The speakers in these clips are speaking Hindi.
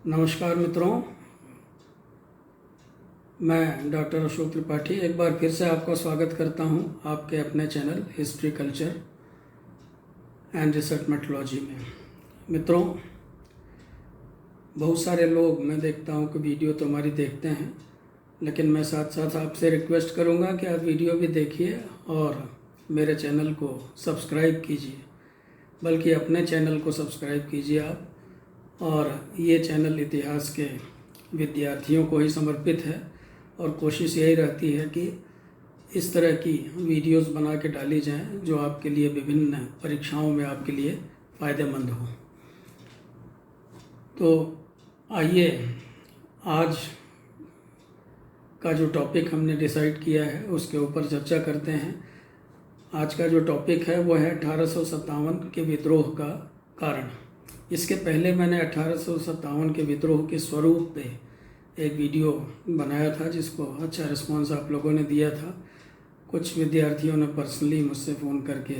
नमस्कार मित्रों, मैं डॉक्टर अशोक त्रिपाठी एक बार फिर से आपका स्वागत करता हूं आपके अपने channel history culture and research methodology में। मित्रों, बहुत सारे लोग मैं देखता हूं कि वीडियो तो हमारी देखते हैं, लेकिन मैं साथ साथ आपसे रिक्वेस्ट करूंगा कि आप वीडियो भी देखिए और मेरे चैनल को सब्सक्राइब कीजिए, बल्कि अपने चैनल को सब्सक्राइब कीजिए आप। और ये चैनल इतिहास के विद्यार्थियों को ही समर्पित है और कोशिश यही रहती है कि इस तरह की वीडियोस बना के डाली जाएं जो आपके लिए विभिन्न परीक्षाओं में आपके लिए फ़ायदेमंद हो। तो आइए आज का जो टॉपिक हमने डिसाइड किया है उसके ऊपर चर्चा करते हैं। आज का जो टॉपिक है वो है 1857 के विद्रोह का कारण। इसके पहले मैंने 1857 के विद्रोह के स्वरूप पे एक वीडियो बनाया था जिसको अच्छा रिस्पांस आप लोगों ने दिया था। कुछ विद्यार्थियों ने पर्सनली मुझसे फ़ोन करके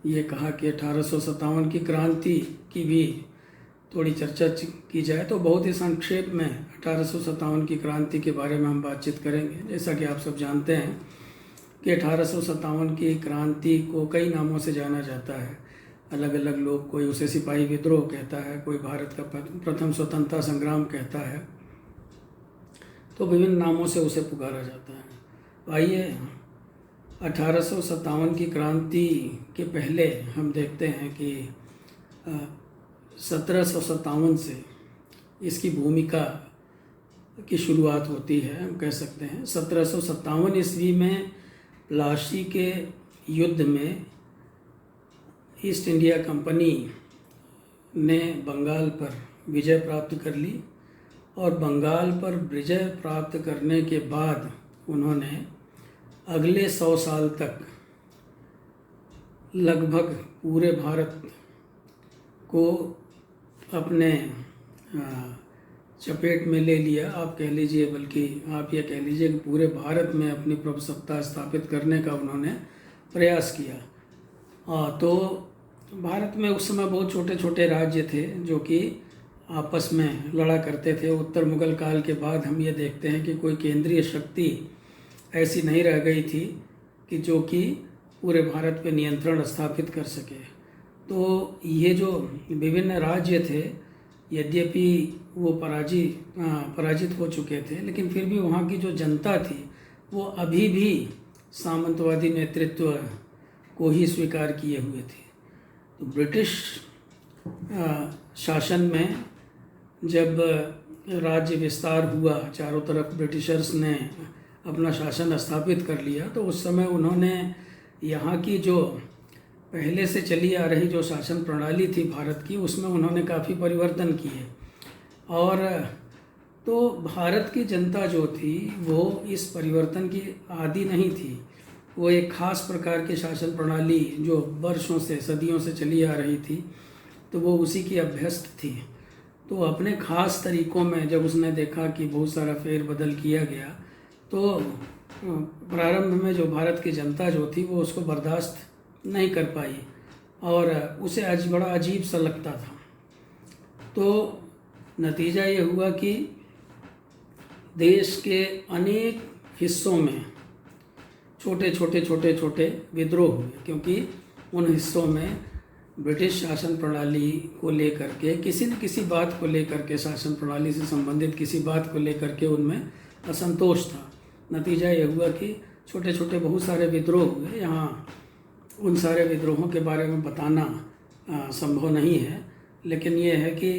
ये कहा कि 1857 की क्रांति की भी थोड़ी चर्चा की जाए। तो बहुत ही संक्षेप में 1857 की क्रांति के बारे में हम बातचीत करेंगे। जैसा कि आप सब जानते हैं कि 1857 की क्रांति को कई नामों से जाना जाता है। अलग अलग लोग, कोई उसे सिपाही विद्रोह कहता है, कोई भारत का प्रथम स्वतंत्रता संग्राम कहता है, तो विभिन्न नामों से उसे पुकारा जाता है। आइए 1857 की क्रांति के पहले हम देखते हैं कि 1757 से इसकी भूमिका की शुरुआत होती है। हम कह सकते हैं 1757 ईस्वी में प्लासी के युद्ध में ईस्ट इंडिया कंपनी ने बंगाल पर विजय प्राप्त कर ली और बंगाल पर विजय प्राप्त करने के बाद उन्होंने अगले 100 साल तक लगभग पूरे भारत को अपने चपेट में ले लिया, आप कह लीजिए, बल्कि आप ये कह लीजिए कि पूरे भारत में अपनी प्रभुसत्ता स्थापित करने का उन्होंने प्रयास किया। तो भारत में उस समय बहुत छोटे छोटे राज्य थे जो कि आपस में लड़ा करते थे। उत्तर मुगल काल के बाद हम ये देखते हैं कि कोई केंद्रीय शक्ति ऐसी नहीं रह गई थी कि जो कि पूरे भारत पे नियंत्रण स्थापित कर सके। तो ये जो विभिन्न राज्य थे, यद्यपि वो पराजित हो चुके थे, लेकिन फिर भी वहाँ की जो जनता थी वो अभी भी सामंतवादी नेतृत्व को ही स्वीकार किए हुए थे। तो ब्रिटिश शासन में जब राज्य विस्तार हुआ, चारों तरफ ब्रिटिशर्स ने अपना शासन स्थापित कर लिया, तो उस समय उन्होंने यहाँ की जो पहले से चली आ रही जो शासन प्रणाली थी भारत की, उसमें उन्होंने काफ़ी परिवर्तन किए। और तो भारत की जनता जो थी वो इस परिवर्तन की आदी नहीं थी। वो एक ख़ास प्रकार की शासन प्रणाली जो वर्षों से, सदियों से चली आ रही थी, तो वो उसी की अभ्यस्त थी। तो अपने ख़ास तरीक़ों में जब उसने देखा कि बहुत सारा फेरबदल किया गया, तो प्रारंभ में जो भारत की जनता जो थी वो उसको बर्दाश्त नहीं कर पाई और उसे आज बड़ा अजीब सा लगता था। तो नतीजा ये हुआ कि देश के अनेक हिस्सों में छोटे छोटे विद्रोह हुए, क्योंकि उन हिस्सों में ब्रिटिश शासन प्रणाली को लेकर के किसी न किसी बात को लेकर के, शासन प्रणाली से संबंधित किसी बात को लेकर के उनमें असंतोष था। नतीजा ये हुआ कि छोटे छोटे बहुत सारे विद्रोह हुए। यहाँ उन सारे विद्रोहों के बारे में बताना संभव नहीं है, लेकिन ये है कि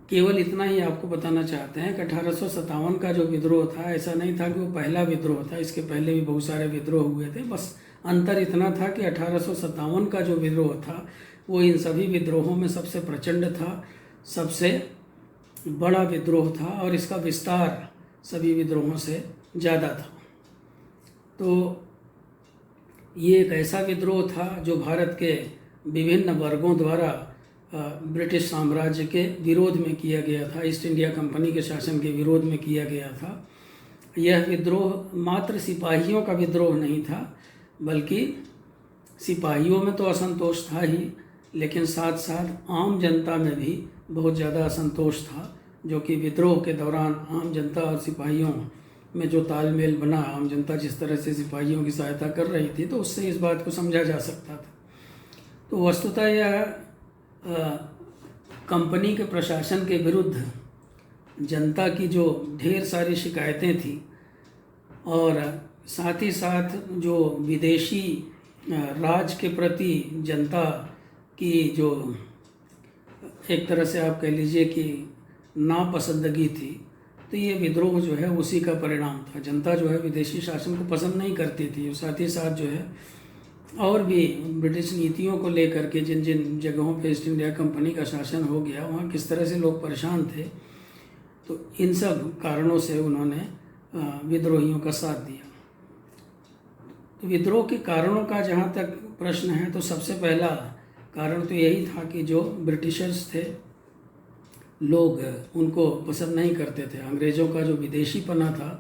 केवल इतना ही आपको बताना चाहते हैं कि 1857 का जो विद्रोह था, ऐसा नहीं था कि वो पहला विद्रोह था, इसके पहले भी बहुत सारे विद्रोह हुए थे। बस अंतर इतना था कि 1857 का जो विद्रोह था वो इन सभी विद्रोहों में सबसे प्रचंड था, सबसे बड़ा विद्रोह था और इसका विस्तार सभी विद्रोहों से ज़्यादा था। तो ये एक ऐसा विद्रोह था जो भारत के विभिन्न वर्गों द्वारा ब्रिटिश साम्राज्य के विरोध में किया गया था, ईस्ट इंडिया कंपनी के शासन के विरोध में किया गया था। यह विद्रोह मात्र सिपाहियों का विद्रोह नहीं था, बल्कि सिपाहियों में तो असंतोष था ही, लेकिन साथ साथ आम जनता में भी बहुत ज़्यादा असंतोष था, जो कि विद्रोह के दौरान आम जनता और सिपाहियों में जो तालमेल बना, आम जनता जिस तरह से सिपाहियों की सहायता कर रही थी, तो उससे इस बात को समझा जा सकता था। तो वस्तुतः यह कंपनी के प्रशासन के विरुद्ध जनता की जो ढेर सारी शिकायतें थी, और साथ ही साथ जो विदेशी राज के प्रति जनता की जो एक तरह से आप कह लीजिए कि नापसंदगी थी, तो ये विद्रोह जो है उसी का परिणाम था। जनता जो है विदेशी शासन को पसंद नहीं करती थी, और साथ ही साथ जो है और भी ब्रिटिश नीतियों को लेकर के जिन जिन जगहों पे ईस्ट इंडिया कंपनी का शासन हो गया, वहाँ किस तरह से लोग परेशान थे, तो इन सब कारणों से उन्होंने विद्रोहियों का साथ दिया। तो विद्रोह के कारणों का जहाँ तक प्रश्न है, तो सबसे पहला कारण तो यही था कि जो ब्रिटिशर्स थे, लोग उनको पसंद नहीं करते थे। अंग्रेज़ों का जो विदेशीपना था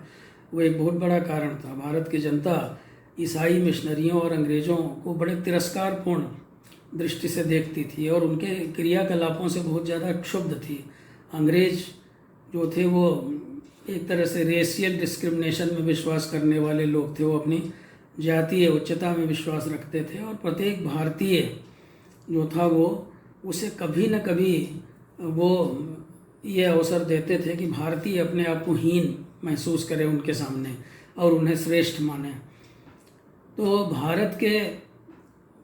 वो एक बहुत बड़ा कारण था। भारत की जनता ईसाई मिशनरियों और अंग्रेज़ों को बड़े तिरस्कारपूर्ण दृष्टि से देखती थी, और उनके क्रियाकलापों से बहुत ज़्यादा क्षुब्ध थी। अंग्रेज़ जो थे वो एक तरह से रेशियल डिस्क्रिमिनेशन में विश्वास करने वाले लोग थे। वो अपनी जातीय उच्चता में विश्वास रखते थे, और प्रत्येक भारतीय जो था वो उसे कभी न कभी वो ये अवसर देते थे कि भारतीय अपने आप को हीन महसूस करे उनके सामने और उन्हें श्रेष्ठ माने। तो भारत के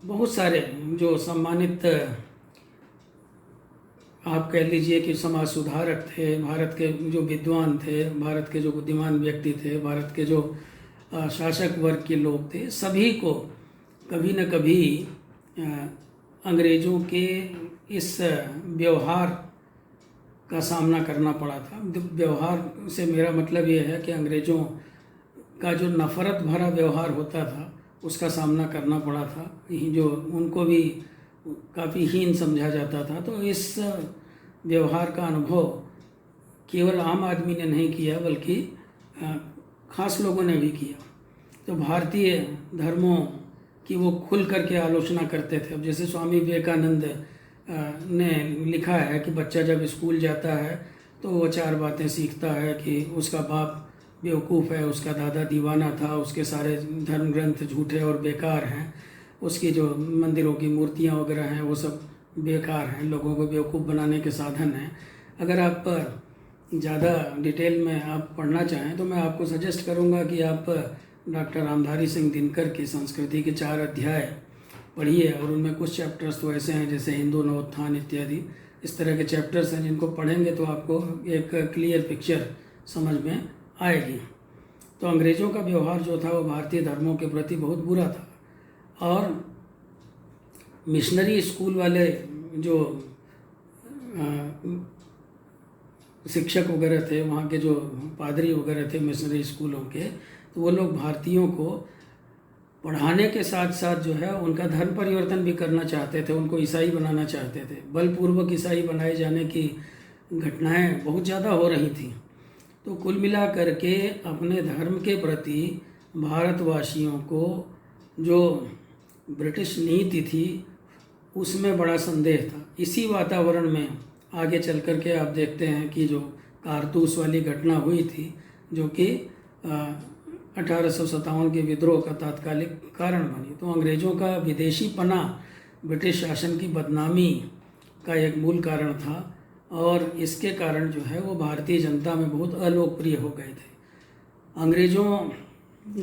बहुत सारे जो सम्मानित आप कह लीजिए कि समाज सुधारक थे, भारत के जो विद्वान थे, भारत के जो बुद्धिमान व्यक्ति थे, भारत के जो शासक वर्ग के लोग थे, सभी को कभी न कभी अंग्रेज़ों के इस व्यवहार का सामना करना पड़ा था। व्यवहार से मेरा मतलब ये है कि अंग्रेज़ों का जो नफ़रत भरा व्यवहार होता था उसका सामना करना पड़ा था, जो उनको भी काफ़ी हीन समझा जाता था। तो इस व्यवहार का अनुभव केवल आम आदमी ने नहीं किया, बल्कि ख़ास लोगों ने भी किया। तो भारतीय धर्मों की वो खुल करके आलोचना करते थे। अब जैसे स्वामी विवेकानंद ने लिखा है कि बच्चा जब स्कूल जाता है तो वो 4 बातें सीखता है कि उसका बाप बेवकूफ़ है, उसका दादा दीवाना था, उसके सारे धर्म ग्रंथ झूठे और बेकार हैं, उसकी जो मंदिरों की मूर्तियाँ वगैरह हैं वो सब बेकार हैं, लोगों को बेवकूफ़ बनाने के साधन हैं। अगर आप ज़्यादा डिटेल में आप पढ़ना चाहें तो मैं आपको सजेस्ट करूँगा कि आप डॉक्टर रामधारी सिंह दिनकर की संस्कृति के 4 अध्याय पढ़िए, और उनमें कुछ चैप्टर्स तो ऐसे हैं जैसे हिंदू नवोत्थान इत्यादि, इस तरह के चैप्टर्स हैं जिनको पढ़ेंगे तो आपको एक क्लियर पिक्चर समझ में आएगी। तो अंग्रेज़ों का व्यवहार जो था वो भारतीय धर्मों के प्रति बहुत बुरा था, और मिशनरी स्कूल वाले जो शिक्षक वगैरह थे, वहाँ के जो पादरी वगैरह थे मिशनरी स्कूलों के, तो वो लोग भारतीयों को पढ़ाने के साथ साथ जो है उनका धर्म परिवर्तन भी करना चाहते थे, उनको ईसाई बनाना चाहते थे। बलपूर्वक ईसाई बनाए जाने की घटनाएं बहुत ज़्यादा हो रही थी। तो कुल मिला करके अपने धर्म के प्रति भारतवासियों को जो ब्रिटिश नीति थी उसमें बड़ा संदेह था। इसी वातावरण में आगे चल कर के आप देखते हैं कि जो कारतूस वाली घटना हुई थी, जो कि 1857 के विद्रोह का तात्कालिक कारण बनी। तो अंग्रेज़ों का विदेशीपना ब्रिटिश शासन की बदनामी का एक मूल कारण था, और इसके कारण जो है वो भारतीय जनता में बहुत अलोकप्रिय हो गए थे। अंग्रेज़ों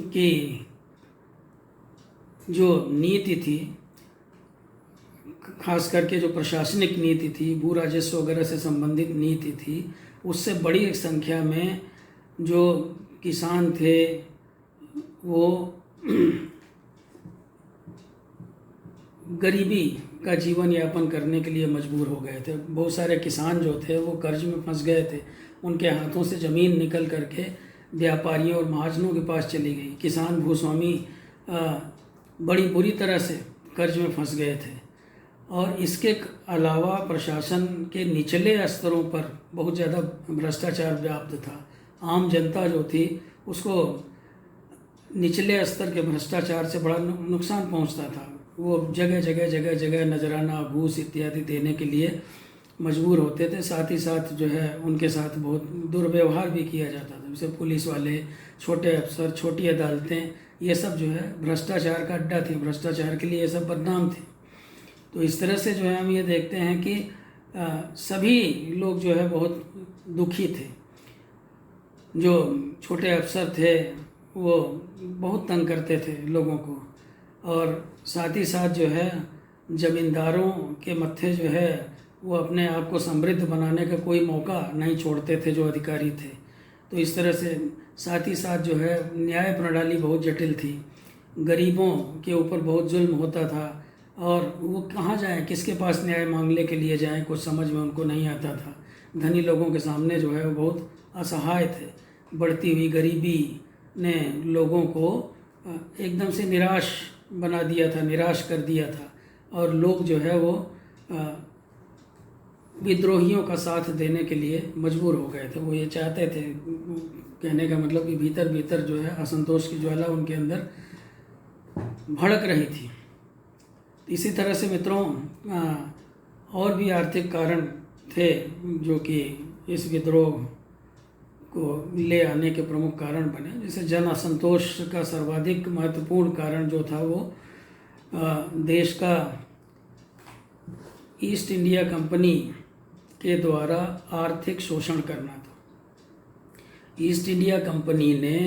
की जो नीति थी, खास करके जो प्रशासनिक नीति थी, भू राजस्व वगैरह से संबंधित नीति थी, उससे बड़ी एक संख्या में जो किसान थे वो गरीबी का जीवन यापन करने के लिए मजबूर हो गए थे। बहुत सारे किसान जो थे वो कर्ज में फंस गए थे, उनके हाथों से ज़मीन निकल करके व्यापारियों और महाजनों के पास चली गई। किसान भूस्वामी बड़ी बुरी तरह से कर्ज में फंस गए थे, और इसके अलावा प्रशासन के निचले स्तरों पर बहुत ज़्यादा भ्रष्टाचार व्याप्त था। आम जनता जो थी उसको निचले स्तर के भ्रष्टाचार से बड़ा नुकसान पहुंचता था। वो जगह जगह नजराना, घूस इत्यादि देने के लिए मजबूर होते थे। साथ ही साथ जो है उनके साथ बहुत दुर्व्यवहार भी किया जाता था, जैसे पुलिस वाले, छोटे अफसर, छोटी अदालतें, ये सब जो है भ्रष्टाचार का अड्डा थी, भ्रष्टाचार के लिए ये सब बदनाम थे। तो इस तरह से जो है हम ये देखते हैं कि सभी लोग जो है बहुत दुखी थे। जो छोटे अफसर थे वो बहुत तंग करते थे लोगों को, और साथ ही साथ जो है ज़मींदारों के मत्थे जो है वो अपने आप को समृद्ध बनाने का कोई मौका नहीं छोड़ते थे जो अधिकारी थे। तो इस तरह से साथ ही साथ जो है न्याय प्रणाली बहुत जटिल थी, गरीबों के ऊपर बहुत जुल्म होता था, और वो कहाँ जाएं, किसके पास न्याय मांगने के लिए जाएं, कुछ समझ में उनको नहीं आता था। धनी लोगों के सामने जो है वो बहुत असहाय थे। बढ़ती हुई गरीबी ने लोगों को एकदम से निराश बना दिया था, निराश कर दिया था, और लोग जो है वो विद्रोहियों का साथ देने के लिए मजबूर हो गए थे। वो ये चाहते थे, कहने का मतलब कि भीतर भीतर जो है असंतोष की ज्वाला उनके अंदर भड़क रही थी। इसी तरह से मित्रों और भी आर्थिक कारण थे जो कि इस विद्रोह को ले आने के प्रमुख कारण बने। जैसे जन असंतोष का सर्वाधिक महत्वपूर्ण कारण जो था वो देश का ईस्ट इंडिया कंपनी के द्वारा आर्थिक शोषण करना था। ईस्ट इंडिया कंपनी ने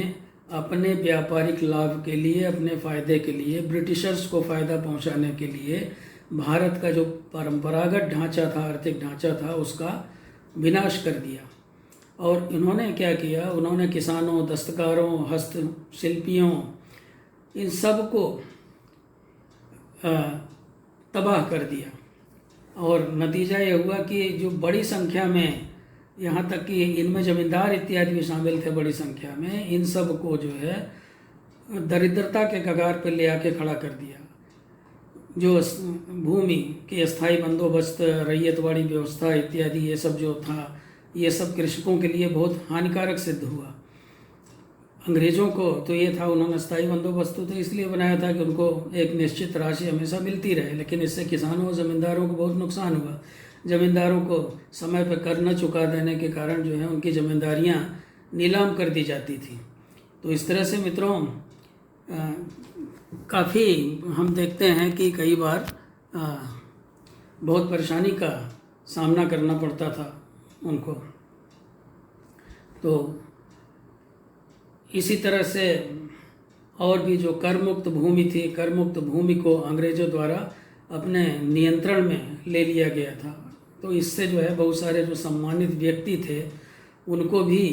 अपने व्यापारिक लाभ के लिए, अपने फ़ायदे के लिए, ब्रिटिशर्स को फ़ायदा पहुंचाने के लिए भारत का जो परंपरागत ढांचा था, आर्थिक ढांचा था, उसका विनाश कर दिया। और इन्होंने क्या किया, उन्होंने किसानों, दस्तकारों, हस्तशिल्पियों, इन सब को तबाह कर दिया। और नतीजा ये हुआ कि जो बड़ी संख्या में, यहाँ तक कि इनमें ज़मींदार इत्यादि भी शामिल थे बड़ी संख्या में, इन सब को जो है दरिद्रता के कगार पर ले आके खड़ा कर दिया। जो भूमि के स्थायी बंदोबस्त, रैयतवाड़ी व्यवस्था इत्यादि ये सब जो था, ये सब कृषकों के लिए बहुत हानिकारक सिद्ध हुआ। अंग्रेज़ों को तो ये था, उन्होंने स्थायी बंदोबस्त तो इसलिए बनाया था कि उनको एक निश्चित राशि हमेशा मिलती रहे, लेकिन इससे किसानों और ज़मींदारों को बहुत नुकसान हुआ। ज़मींदारों को समय पर कर न चुका देने के कारण जो है उनकी ज़मींदारियाँ नीलाम कर दी जाती थी। तो इस तरह से मित्रों काफ़ी हम देखते हैं कि कई बार बहुत परेशानी का सामना करना पड़ता था उनको। तो इसी तरह से और भी जो कर मुक्त भूमि थी, कर मुक्त भूमि को अंग्रेज़ों द्वारा अपने नियंत्रण में ले लिया गया था। तो इससे जो है बहुत सारे जो सम्मानित व्यक्ति थे उनको भी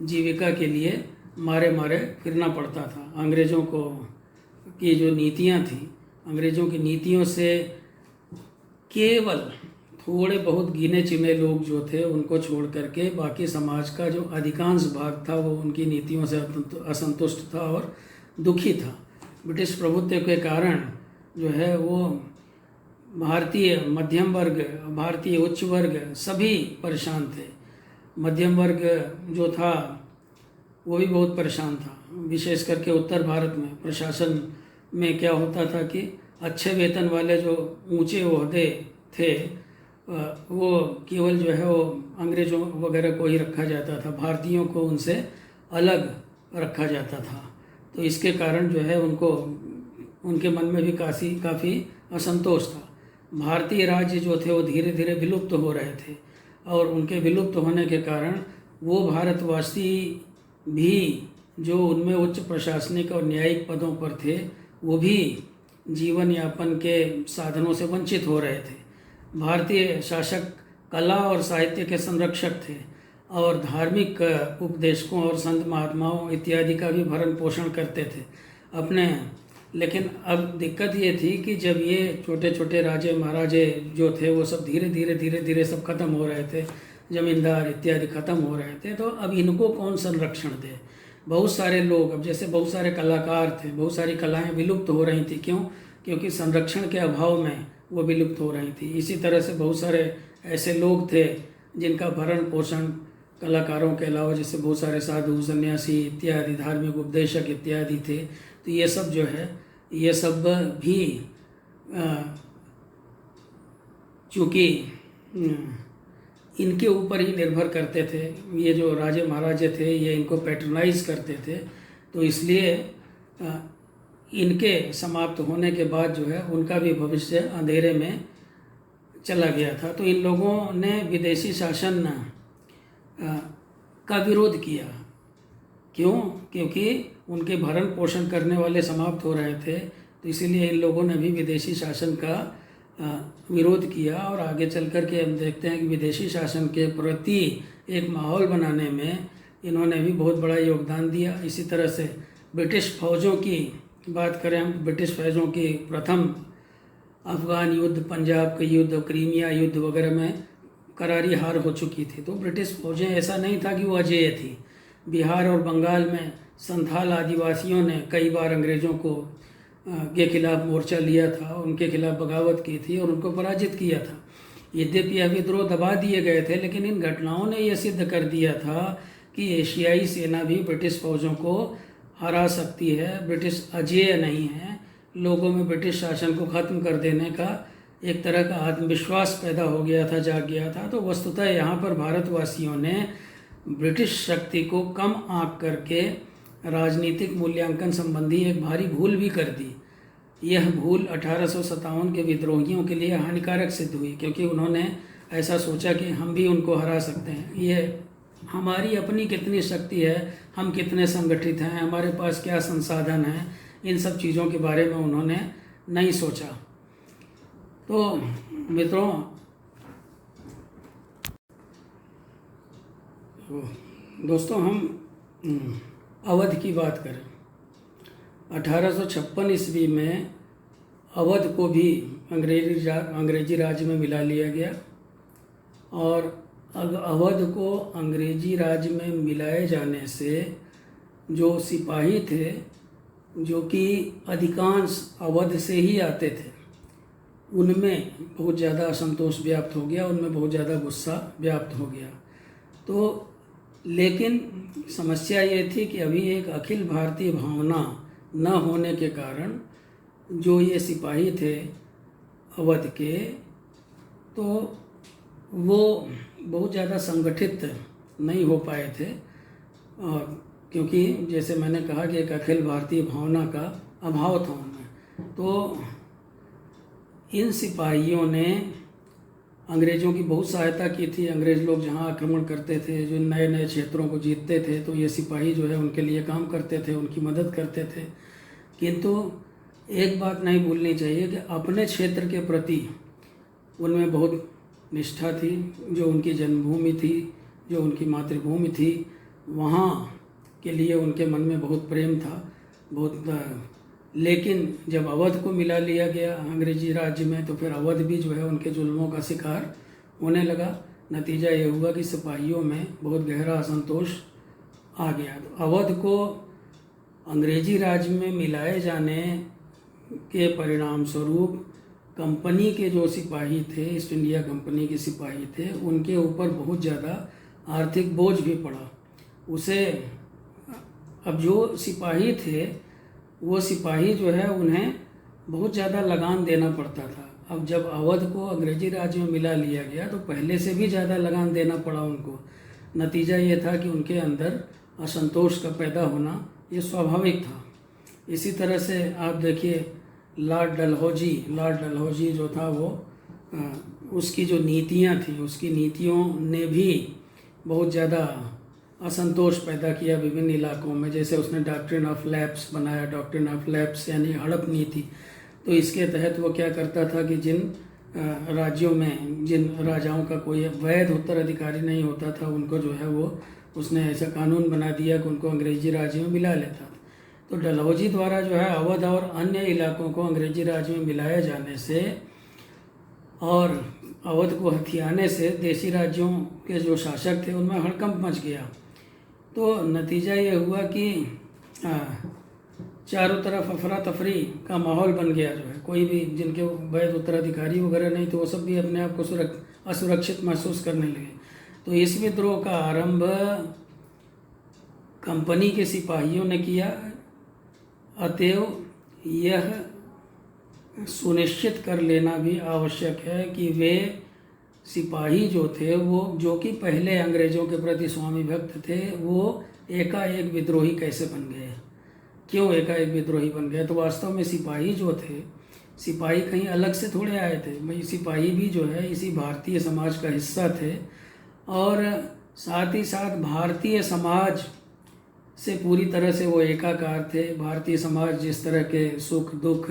जीविका के लिए मारे मारे फिरना पड़ता था। अंग्रेज़ों को की जो नीतियाँ थी, अंग्रेज़ों की नीतियों से केवल थोड़े बहुत गिने चुने लोग जो थे उनको छोड़ करके बाकी समाज का जो अधिकांश भाग था वो उनकी नीतियों से असंतुष्ट था और दुखी था। ब्रिटिश प्रभुत्व के कारण जो है वो भारतीय मध्यम वर्ग, भारतीय उच्च वर्ग सभी परेशान थे। मध्यम वर्ग जो था वो भी बहुत परेशान था। विशेष करके उत्तर भारत में प्रशासन में क्या होता था कि अच्छे वेतन वाले जो ऊंचे ओहदे थे वो केवल जो है वो अंग्रेज़ों वगैरह को ही रखा जाता था, भारतीयों को उनसे अलग रखा जाता था। तो इसके कारण जो है उनको, उनके मन में भी काफ़ी असंतोष था। भारतीय राज्य जो थे वो धीरे धीरे विलुप्त हो रहे थे, और उनके विलुप्त होने के कारण वो भारतवासी भी जो उनमें उच्च प्रशासनिक और न्यायिक पदों पर थे वो भी जीवन यापन के साधनों से वंचित हो रहे थे। भारतीय शासक कला और साहित्य के संरक्षक थे और धार्मिक उपदेशकों और संत महात्माओं इत्यादि का भी भरण पोषण करते थे अपने। लेकिन अब दिक्कत ये थी कि जब ये छोटे छोटे राजे महाराजे जो थे वो सब धीरे धीरे सब खत्म हो रहे थे, जमींदार इत्यादि खत्म हो रहे थे, तो अब इनको कौन संरक्षण दे। बहुत सारे लोग, अब जैसे बहुत सारे कलाकार थे, बहुत सारी कलाएं विलुप्त हो रही थी। क्यों? क्योंकि संरक्षण के अभाव में वो विलुप्त हो रही थी। इसी तरह से बहुत सारे ऐसे लोग थे जिनका भरण पोषण कलाकारों के अलावा, जैसे बहुत सारे साधु, सन्यासी इत्यादि, धार्मिक उपदेशक इत्यादि थे। तो ये सब जो है, ये सब भी चूँकि इनके ऊपर ही निर्भर करते थे। ये जो राजे महाराजे थे ये इनको पैट्रनाइज करते थे, तो इसलिए इनके समाप्त होने के बाद जो है उनका भी भविष्य अंधेरे में चला गया था। तो इन लोगों ने विदेशी शासन का विरोध किया। क्यों? क्योंकि उनके भरण पोषण करने वाले समाप्त हो रहे थे, तो इसीलिए इन लोगों ने भी विदेशी शासन का विरोध किया। और आगे चल कर के हम देखते हैं कि विदेशी शासन के प्रति एक माहौल बनाने में इन्होंने भी बहुत बड़ा योगदान दिया। इसी तरह से ब्रिटिश फ़ौजों की बात करें हम, ब्रिटिश फ़ौजों की प्रथम अफ़गान युद्ध, पंजाब के युद्ध, क्रीमिया युद्ध वगैरह में करारी हार हो चुकी थी। तो ब्रिटिश फ़ौजें, ऐसा नहीं था कि वो अजेय थी। बिहार और बंगाल में संथाल आदिवासियों ने कई बार अंग्रेज़ों को के खिलाफ मोर्चा लिया था, उनके खिलाफ बगावत की थी और उनको पराजित किया था। यद्यपि यह विद्रोह दबा दिए गए थे, लेकिन इन घटनाओं ने यह सिद्ध कर दिया था कि एशियाई सेना भी ब्रिटिश फ़ौजों को हरा सकती है, ब्रिटिश अजेय नहीं है। लोगों में ब्रिटिश शासन को ख़त्म कर देने का एक तरह का आत्मविश्वास पैदा हो गया था, जाग गया था। तो वस्तुतः यहाँ पर भारतवासियों ने ब्रिटिश शक्ति को कम आंक करके राजनीतिक मूल्यांकन संबंधी एक भारी भूल भी कर दी। यह भूल 1857 के विद्रोहियों के लिए हानिकारक सिद्ध हुई, क्योंकि उन्होंने ऐसा सोचा कि हम भी उनको हरा सकते हैं। ये हमारी अपनी कितनी शक्ति है, हम कितने संगठित हैं, हमारे पास क्या संसाधन हैं, इन सब चीज़ों के बारे में उन्होंने नहीं सोचा। तो मित्रों, दोस्तों, हम अवध की बात करें। 1856 ईस्वी में अवध को भी अंग्रेजी राज्य में मिला लिया गया और अवध को अंग्रेजी राज्य में मिलाए जाने से जो सिपाही थे, जो कि अधिकांश अवध से ही आते थे, उनमें बहुत ज़्यादा असंतोष व्याप्त हो गया, उनमें बहुत ज़्यादा गुस्सा व्याप्त हो गया। तो लेकिन समस्या ये थी कि अभी एक अखिल भारतीय भावना न होने के कारण जो ये सिपाही थे अवध के, तो वो बहुत ज़्यादा संगठित नहीं हो पाए थे। और क्योंकि जैसे मैंने कहा कि एक अखिल भारतीय भावना का अभाव था उनमें, तो इन सिपाहियों ने अंग्रेज़ों की बहुत सहायता की थी। अंग्रेज़ लोग जहाँ आक्रमण करते थे, जो नए नए क्षेत्रों को जीतते थे, तो ये सिपाही जो है उनके लिए काम करते थे, उनकी मदद करते थे। किंतु एक बात नहीं भूलनी चाहिए कि अपने क्षेत्र के प्रति उनमें बहुत निष्ठा थी। जो उनकी जन्मभूमि थी, जो उनकी मातृभूमि थी, वहाँ के लिए उनके मन में बहुत प्रेम था, बहुत। लेकिन जब अवध को मिला लिया गया अंग्रेजी राज्य में, तो फिर अवध भी जो है उनके जुल्मों का शिकार होने लगा। नतीजा ये हुआ कि सिपाहियों में बहुत गहरा असंतोष आ गया। तो अवध को अंग्रेजी राज्य में मिलाए जाने के परिणाम स्वरूप कंपनी के जो सिपाही थे, ईस्ट इंडिया कंपनी के सिपाही थे, उनके ऊपर बहुत ज़्यादा आर्थिक बोझ भी पड़ा। उसे अब जो सिपाही थे, वो सिपाही जो है उन्हें बहुत ज़्यादा लगान देना पड़ता था। अब जब अवध को अंग्रेजी राज्य में मिला लिया गया, तो पहले से भी ज़्यादा लगान देना पड़ा उनको। नतीजा ये था कि उनके अंदर असंतोष का पैदा होना ये स्वाभाविक था। इसी तरह से आप देखिए, लॉर्ड डलहौजी जो था, वो उसकी जो नीतियाँ थी, उसकी नीतियों ने भी बहुत ज़्यादा असंतोष पैदा किया विभिन्न इलाकों में। जैसे उसने डॉक्ट्रिन ऑफ लैप्स बनाया, डॉक्ट्रिन ऑफ लैप्स यानी हड़प नीति। तो इसके तहत वो क्या करता था कि जिन राज्यों में जिन राजाओं का कोई वैध उत्तराधिकारी नहीं होता था, उनको जो है वो उसने ऐसा कानून बना दिया कि उनको अंग्रेजी राज्य में मिला लेता था। तो डलहौजी द्वारा जो है अवध और अन्य इलाकों को अंग्रेजी राज्य में मिलाए जाने से और अवध को हथियाने से देशी राज्यों के जो शासक थे उनमें हड़कंप मच गया। तो नतीजा ये हुआ कि चारों तरफ अफरा तफरी का माहौल बन गया। जो है कोई भी जिनके वैध उत्तराधिकारी वगैरह नहीं, तो वो सब भी अपने आप को असुरक्षित महसूस करने लगे। तो इस विद्रोह का आरंभ कंपनी के सिपाहियों ने किया। अतएव यह सुनिश्चित कर लेना भी आवश्यक है कि वे सिपाही जो थे वो, जो कि पहले अंग्रेज़ों के प्रति स्वामी भक्त थे, वो एकाएक विद्रोही कैसे बन गए, क्यों एकाएक विद्रोही बन गए। तो वास्तव में सिपाही जो थे, सिपाही कहीं अलग से थोड़े आए थे भाई, सिपाही भी जो है इसी भारतीय समाज का हिस्सा थे, और साथ ही साथ भारतीय समाज से पूरी तरह से वो एकाकार थे। भारतीय समाज जिस तरह के सुख दुख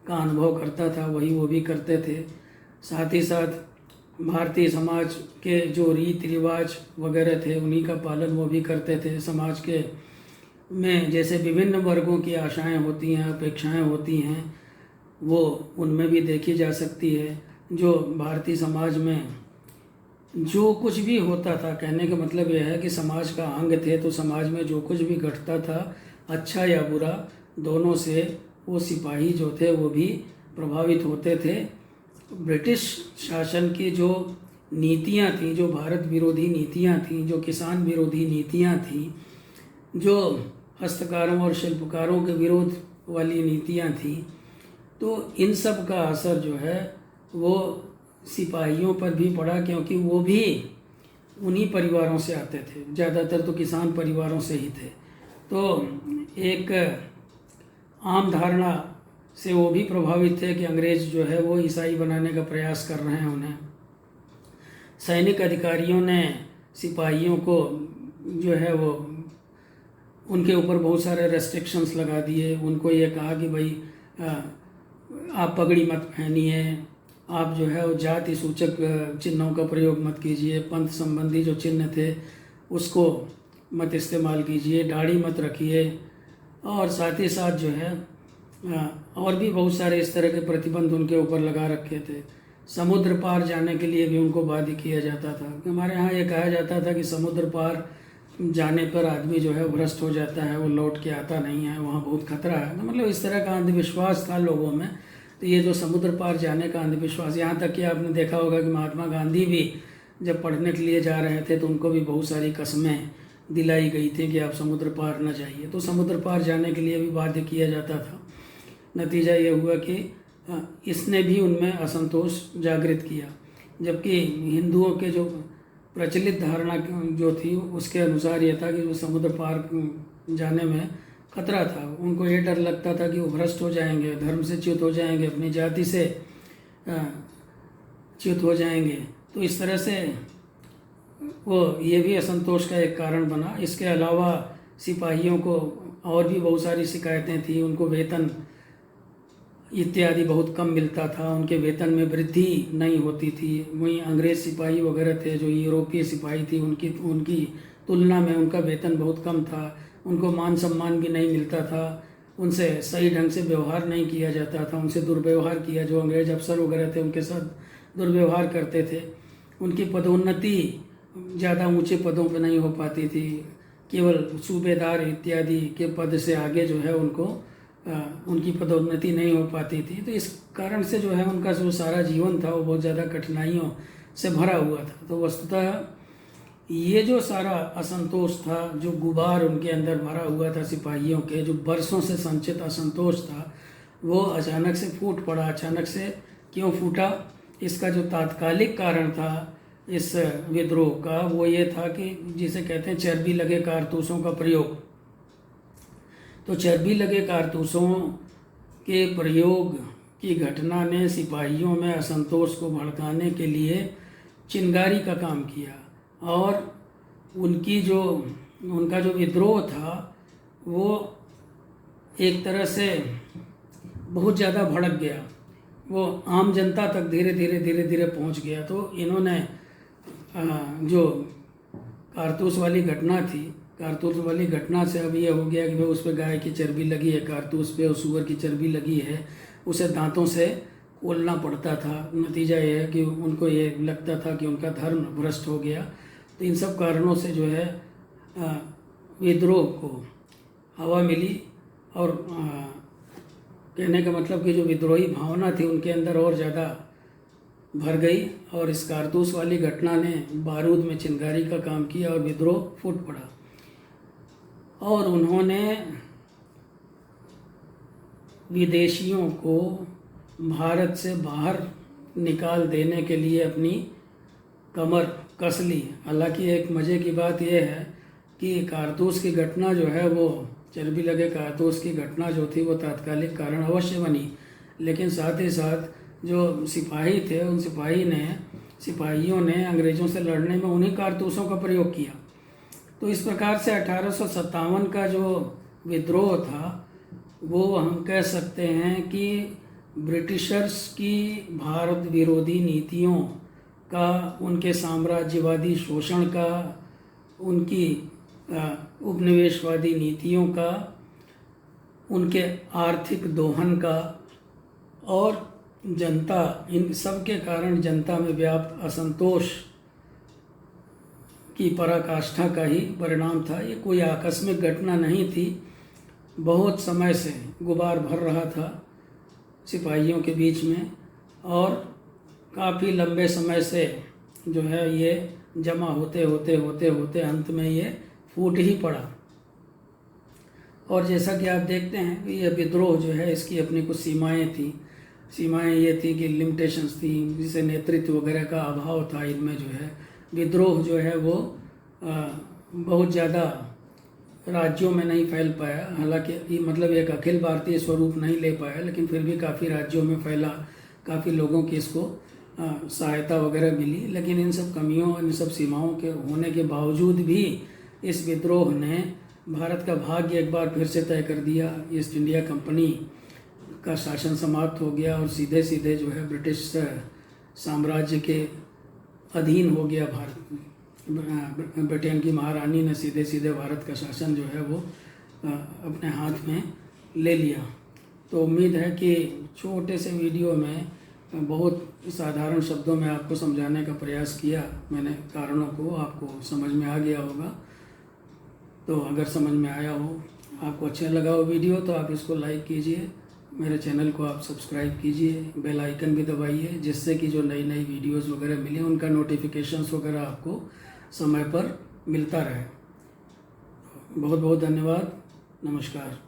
का अनुभव करता था वही वो भी करते थे। साथ ही साथ भारतीय समाज के जो रीति रिवाज वगैरह थे उन्हीं का पालन वो भी करते थे। समाज के में जैसे विभिन्न वर्गों की आशाएं होती हैं, अपेक्षाएं होती हैं, वो उनमें भी देखी जा सकती है। जो भारतीय समाज में जो कुछ भी होता था, कहने का मतलब यह है कि समाज का अंग थे, तो समाज में जो कुछ भी घटता था, अच्छा या बुरा, दोनों से वो सिपाही जो थे वो भी प्रभावित होते थे। ब्रिटिश शासन की जो नीतियां थीं, जो भारत विरोधी नीतियां थीं, जो किसान विरोधी नीतियां थीं, जो हस्तकारों और शिल्पकारों के विरोध वाली नीतियां थीं, तो इन सब का असर जो है वो सिपाहियों पर भी पड़ा, क्योंकि वो भी उन्हीं परिवारों से आते थे, ज़्यादातर तो किसान परिवारों से ही थे। तो एक आम धारणा से वो भी प्रभावित थे कि अंग्रेज़ जो है वो ईसाई बनाने का प्रयास कर रहे हैं उन्हें। सैनिक अधिकारियों ने सिपाहियों को जो है वो उनके ऊपर बहुत सारे रेस्ट्रिक्शंस लगा दिए। उनको ये कहा कि भाई आप पगड़ी मत पहनिए, आप जो है वो जाति सूचक चिन्हों का प्रयोग मत कीजिए, पंथ संबंधी जो चिन्ह थे उसको मत इस्तेमाल कीजिए, दाढ़ी मत रखिए, और साथ ही साथ जो है और भी बहुत सारे इस तरह के प्रतिबंध उनके ऊपर लगा रखे थे। समुद्र पार जाने के लिए भी उनको बाध्य किया जाता था। हमारे यहाँ ये कहा जाता था कि समुद्र पार जाने पर आदमी जो है भ्रष्ट हो जाता है, वो लौट के आता नहीं है, वहाँ बहुत खतरा है। तो मतलब इस तरह का अंधविश्वास था लोगों में। तो ये जो समुद्र पार जाने का अंधविश्वास, यहाँ तक कि आपने देखा होगा कि महात्मा गांधी भी जब पढ़ने के लिए जा रहे थे तो उनको भी बहुत सारी कस्में दिलाई गई थी कि आप समुद्र पार न जाइए। तो समुद्र पार जाने के लिए भी बाध्य किया जाता था। नतीजा ये हुआ कि इसने भी उनमें असंतोष जागृत किया। जबकि हिंदुओं के जो प्रचलित धारणा जो थी उसके अनुसार ये था कि वो समुद्र पार जाने में खतरा था। उनको ये डर लगता था कि वो भ्रष्ट हो जाएंगे, धर्म से च्युत हो जाएंगे, अपनी जाति से च्युत हो जाएंगे। तो इस तरह से वो ये भी असंतोष का एक कारण बना। इसके अलावा सिपाहियों को और भी बहुत सारी शिकायतें थी। उनको वेतन इत्यादि बहुत कम मिलता था, उनके वेतन में वृद्धि नहीं होती थी। वहीं अंग्रेज़ सिपाही वगैरह थे, जो यूरोपीय सिपाही थी, उनकी तुलना में उनका वेतन बहुत कम था। उनको मान सम्मान भी नहीं मिलता था, उनसे सही ढंग से व्यवहार नहीं किया जाता था, उनसे दुर्व्यवहार किया। जो अंग्रेज अफसर वगैरह थे उनके साथ दुर्व्यवहार करते थे। उनकी पदोन्नति ज़्यादा ऊंचे पदों पर नहीं हो पाती थी, केवल सूबेदार इत्यादि के पद से आगे जो है उनकी पदोन्नति नहीं हो पाती थी। तो इस कारण से जो है उनका जो सारा जीवन था वो बहुत ज़्यादा कठिनाइयों से भरा हुआ था। तो वस्तुतः ये जो सारा असंतोष था, जो गुबार उनके अंदर भरा हुआ था सिपाहियों के, जो बरसों से संचित असंतोष था, वो अचानक से फूट पड़ा। अचानक से क्यों फूटा? इसका जो तात्कालिक कारण था इस विद्रोह का वो ये था कि जिसे कहते हैं चर्बी लगे कारतूसों का प्रयोग। तो चर्बी लगे कारतूसों के प्रयोग की घटना ने सिपाहियों में असंतोष को भड़काने के लिए चिंगारी का काम किया, और उनका जो विद्रोह था वो एक तरह से बहुत ज़्यादा भड़क गया। वो आम जनता तक धीरे धीरे पहुंच गया। तो इन्होंने जो कारतूस वाली घटना थी, कारतूस वाली घटना से अब ये हो गया कि भाई उस पर गाय की चर्बी लगी है, कारतूस पे उस सूअर की चर्बी लगी है, उसे दांतों से खोलना पड़ता था। नतीजा ये है कि उनको ये लगता था कि उनका धर्म भ्रष्ट हो गया। तो इन सब कारणों से जो है विद्रोह को हवा मिली, और कहने का मतलब कि जो विद्रोही भावना थी उनके अंदर और ज़्यादा भर गई, और इस कारतूस वाली घटना ने बारूद में चिंगारी का काम किया और विद्रोह फूट पड़ा। और उन्होंने विदेशियों को भारत से बाहर निकाल देने के लिए अपनी कमर कस ली। हालांकि एक मज़े की बात यह है कि कारतूस की घटना जो है वो चर्बी लगे कारतूस की घटना जो थी वो तात्कालिक कारण अवश्य बनी, लेकिन साथ ही साथ जो सिपाही थे उन सिपाहियों ने अंग्रेज़ों से लड़ने में उन्हीं कारतूसों का प्रयोग किया। तो इस प्रकार से 1857 का जो विद्रोह था वो हम कह सकते हैं कि ब्रिटिशर्स की भारत विरोधी नीतियों का, उनके साम्राज्यवादी शोषण का, उनकी उपनिवेशवादी नीतियों का, उनके आर्थिक दोहन का और जनता, इन सब के कारण जनता में व्याप्त असंतोष की पराकाष्ठा का ही परिणाम था। ये कोई आकस्मिक घटना नहीं थी, बहुत समय से गुबार भर रहा था सिपाहियों के बीच में और काफ़ी लंबे समय से जो है ये जमा होते होते होते होते अंत में ये फूट ही पड़ा। और जैसा कि आप देखते हैं कि यह विद्रोह जो है इसकी अपनी कुछ सीमाएं थी। सीमाएं ये थी कि लिमिटेशंस थी, जिसे नेतृत्व वगैरह का अभाव था इनमें। जो है विद्रोह जो है वो बहुत ज़्यादा राज्यों में नहीं फैल पाया। हालांकि ये मतलब एक अखिल भारतीय स्वरूप नहीं ले पाया, लेकिन फिर भी काफ़ी राज्यों में फैला, काफ़ी लोगों की इसको सहायता वगैरह मिली। लेकिन इन सब कमियों, इन सब सीमाओं के होने के बावजूद भी इस विद्रोह ने भारत का भाग्य एक बार फिर से तय कर दिया। ईस्ट इंडिया कंपनी का शासन समाप्त हो गया और सीधे सीधे जो है ब्रिटिश साम्राज्य के अधीन हो गया भारत। ब्रिटेन की महारानी ने सीधे सीधे भारत का शासन जो है वो अपने हाथ में ले लिया। तो उम्मीद है कि छोटे से वीडियो में बहुत साधारण शब्दों में आपको समझाने का प्रयास किया मैंने, कारणों को आपको समझ में आ गया होगा। तो अगर समझ में आया हो, आपको अच्छा लगा हो वीडियो, तो आप इसको लाइक कीजिए, मेरे चैनल को आप सब्सक्राइब कीजिए, बेल आइकन भी दबाइए, जिससे कि जो नई नई वीडियोस वगैरह मिले उनका नोटिफिकेशंस वगैरह आपको समय पर मिलता रहे। बहुत बहुत धन्यवाद, नमस्कार।